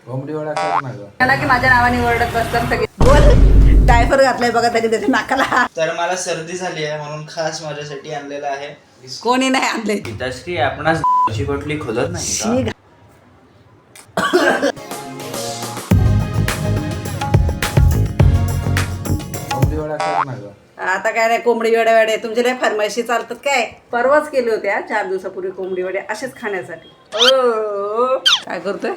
कोंबडी वडा कर ना गं. की माझ्या नावाने ओरडत बसतात सगळे. बोल डायपर घातलाय बघा तरी त्याच्या नाकाला. तर मला सर्दी झाली आहे म्हणून खास माझ्यासाठी आणलेलं आहे. कोणी नाही आणले. पिताश्री आपणास ची बाटली खोलत नाही का? कोंबडी वडा कर ना गं. आता काय नाही कोंबडी वडे वडे तुमच्या लय फरमाईशी चालतात काय. परवाच केले होते 4 दिवसापूर्वी कोंबडी वडे असेच खाण्यासाठी. काय करतोय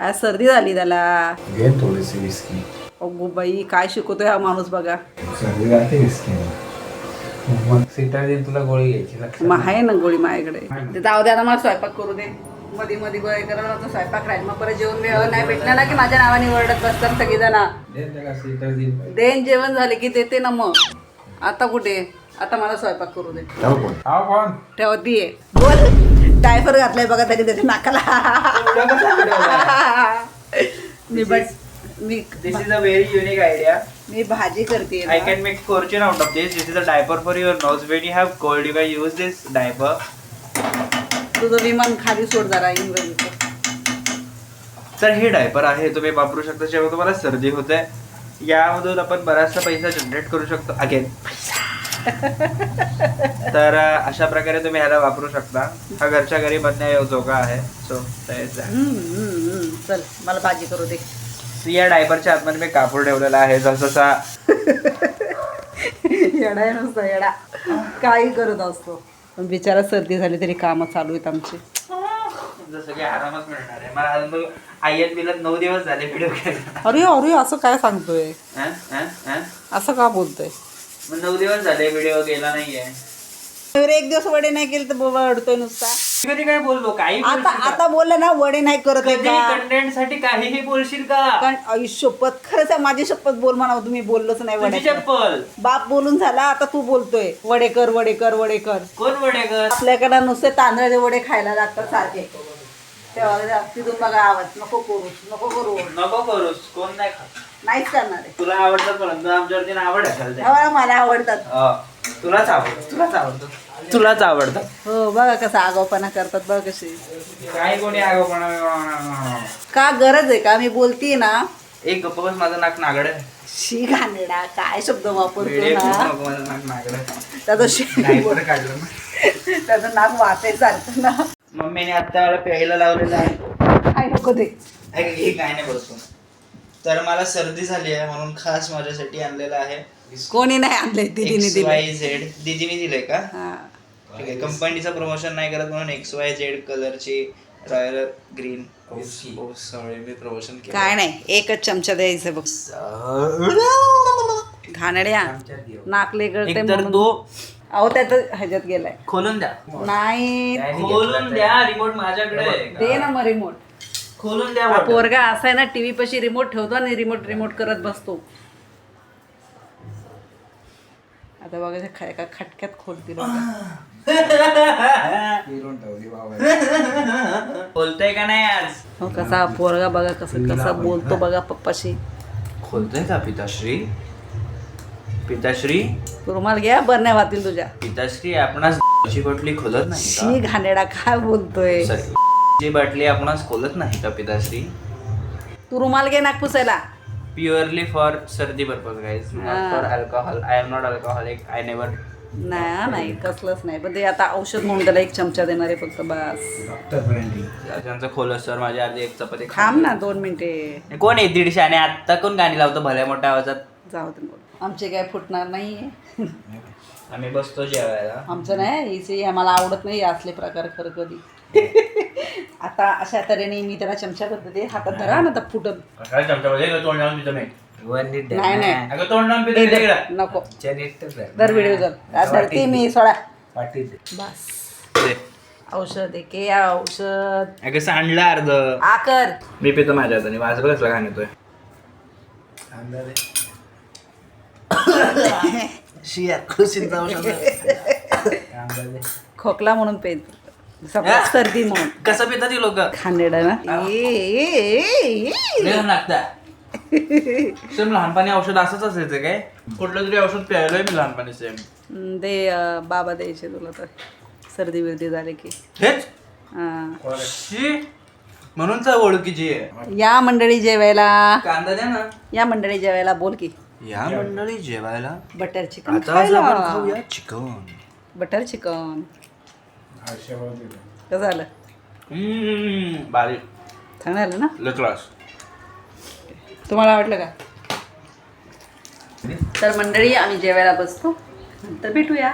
आज सर्दी झाली त्याला. घे थोडीशी विस्की. अगो बाई काय शिकवतोय हा माणूस बघा. सर्दी राहते विस्की. मग सिटाडीन तुला गोळी घ्यायची लक्षात. मग आहे ना गोळी माझ्याकडे. ते जाऊ दे आता मला स्वयंपाक करू दे. मध्ये मध्ये गोळे करायला तो स्वयंपाक राहील मग परत जेवण मिळावं नाही भेटणार ना की माझ्या नावाने ओरडत बसतात सगळेजण. दे त्याला सिटाडीन. देन जेवण झाले की देते ना मग. आता कुठे आता मला स्वयंपाक करू दे. कोण ठेवतीये. बोल डायपर घातलाय बघा तरी त्याच्या नाकाला. मी This is a very unique idea. मी भाजी करते. I can make fortune out of this. This is a diaper for your nose. When you have cold, you can use this diaper. तुझं विमान खाली सोड जरा इंग्रजीचं. तर हे डायपर आहे तुम्ही वापरू शकता जेव्हा तुम्हाला सर्दी होते. यामधून आपण बराचसा पैसा जनरेट करू शकतो. अगेन तर अशा प्रकारे तुम्ही ह्याला वापरू शकता. हा घरच्या घरी बनण्याजोगा आहे. सो चल मला भाजी करू दे. या डायपरच्या आतमध्ये मी कापूर ठेवलेला आहे. जसा येडा आहे नुसतं येडा. काही करत असतो. पण बिचारा सर्दी झाली तरी कामं चालू आहेत आमची. जसं की आरामात मिळणार आहे. मला अजून आयत बिलत 9 दिवस झाले व्हिडिओ केला. अरे अरे असं काय सांगतोय. असं का बोलतोय. 9 दिवस झाले व्हिडिओ केला नाहीये. एक दिवस वडे नाही केले तर बाबा अडतोय नुसता. कधी काय बोललो काही आता बोललं ना वडे नाही करत आहे का. कंटेंट साठी काहीही बोलशील का. कारण शपथ खरंच आहे माझी शपथ बोल म्हणावं तुम्ही बोललोच नाही. तुझी वडे चप्पल बाप बोलून झाला आता तू बोलतोय वडे कर वडे कर वडे कर. कोण वडेकर. आपल्याकडे नुसते तांदळाचे वडे खायला लागतात सारखे. तेव्हा तिथून बघा आवाज नको करू नको करू नको करूस. कोण नाही खात. नाहीच करणार आहे. तुला आवडतात परंतु आमच्यावरती आवड असेल ते. तेव्हा मला आवडतात. तुलाच आवडतं तुलाच आवडतं. हो बघा कसा आगाऊपणा करतात बघ कशी. काय कोणी आगोपणा. का गरज आहे का मी बोलतीये ना. एक गप्प बस. माझं नाक नागड आहे. शी घाणेरडा काय शब्द वापरतो वेडे ना. खूप नको, माझं नाक नागड आहे. त्याचं काढलं ना. त्याचं नाक वाचाय चालतं ना. मम्मीने आता मला प्यायला लावलेलं आहे. काय नको ते. हे काय नाही बोलतो. तर मला सर्दी झाली आहे म्हणून खास माझ्यासाठी आणलेलं आहे. कोणी नाही आणलंय दीदीने दिले. XYZ दीदीने दिलंय का. हा. ठीक आहे. कंपनीचं प्रमोशन नाही करत म्हणून XYZ कलरची रॉयल ग्रीन. सॉरी मी प्रमोशन केलं. काय नाही एकच चमचा द्यायचं बघ. घाणड्या नाकले गळते तर म्हणून. तो अहो त्यात ह्याच्यात गेलाय. खोलून द्या. नाही खोलून द्या. रिमोट माझ्याकडे आहे. दे ना मग रिमोट. खोलून द्या. हा पोरगा असा आहे ना टीव्ही पाशी रिमोट ठेवतो आणि रिमोट करत बसतो. आता बघा एका खटक्यात खोलतील. खोलतोय का नाही आज. हो कसा पोरगा बघा कसा बोलतो बघा पप्पाशी. खोलतोय का पिताश्री. पिताश्री रुमाल घ्या बरण्या वातील तुझ्या. पिताश्री आपणास ची बाटली खोलत नाही शी घाणेडा काय बोलतोय. ची बाटली आपणास खोलत नाही का पिताश्री. तू रुमाल घे नाक पुसायला. प्युअरली फॉर सर्दी purpose guys. Not for alcohol. I am not alcoholic. I never. नाही कसलंच नाही पण ते आता औषध म्हणून त्याला 1 चमचा देणार आहे फक्त बस. त्यांचं खोल सर माझ्या आधी एक चपाती थांब ना 2 मिनिटे. कोण आहे 150 आणि आत्ता कोण गाणी लावतो भल्या मोठ्या आवाजात. जाऊ दे मग. आमचे काय फुटणार नाहीये. आम्ही बसतो जेवायला. आमचं नाही हिचे आम्हाला आवडत नाही असले प्रकार खरं कधी. आता अशा तऱ्हेने मी त्याला चमचा करते हातात धरा ना तर फुटत. तोंड लावून पितो मी. नाही नाही अगं तोंड लावून पितो इकडं. नको दर व्हिडिओ धरते मी सोडा. बस औषध आहे के औषध. अगं सांडलं अर्ध. आकर मी पितो माझ्या हाताने. वाजलं कसला घाण येतोय. खोकला म्हणून पेत सगळं सर्दी म्हणून. कसं पितात ती लोक. खांदेडा ना लागता. सेम लहानपणी औषध असंच असायचं काय. कुठलं तरी औषध प्यायलोय मी लहानपणी सेम. दे बाबा द्यायचे तुला तर सर्दी बिर्दी झाली की. हेच हा. म्हणून तर ओळखीची आहे. या मंडळी जेवायला, कांदा द्या ना. या मंडळी जेवायला. बोल की या मंडळी जेवायला. बटर चिकन आता आज आपण खायला. खाऊया चिकन. बटर चिकन कसं झालं? बारीक चांगलं झालं ना? क्लास. तुम्हाला आवडलं का? तर मंडळी आम्ही जेवायला बसतो, नंतर भेटूया.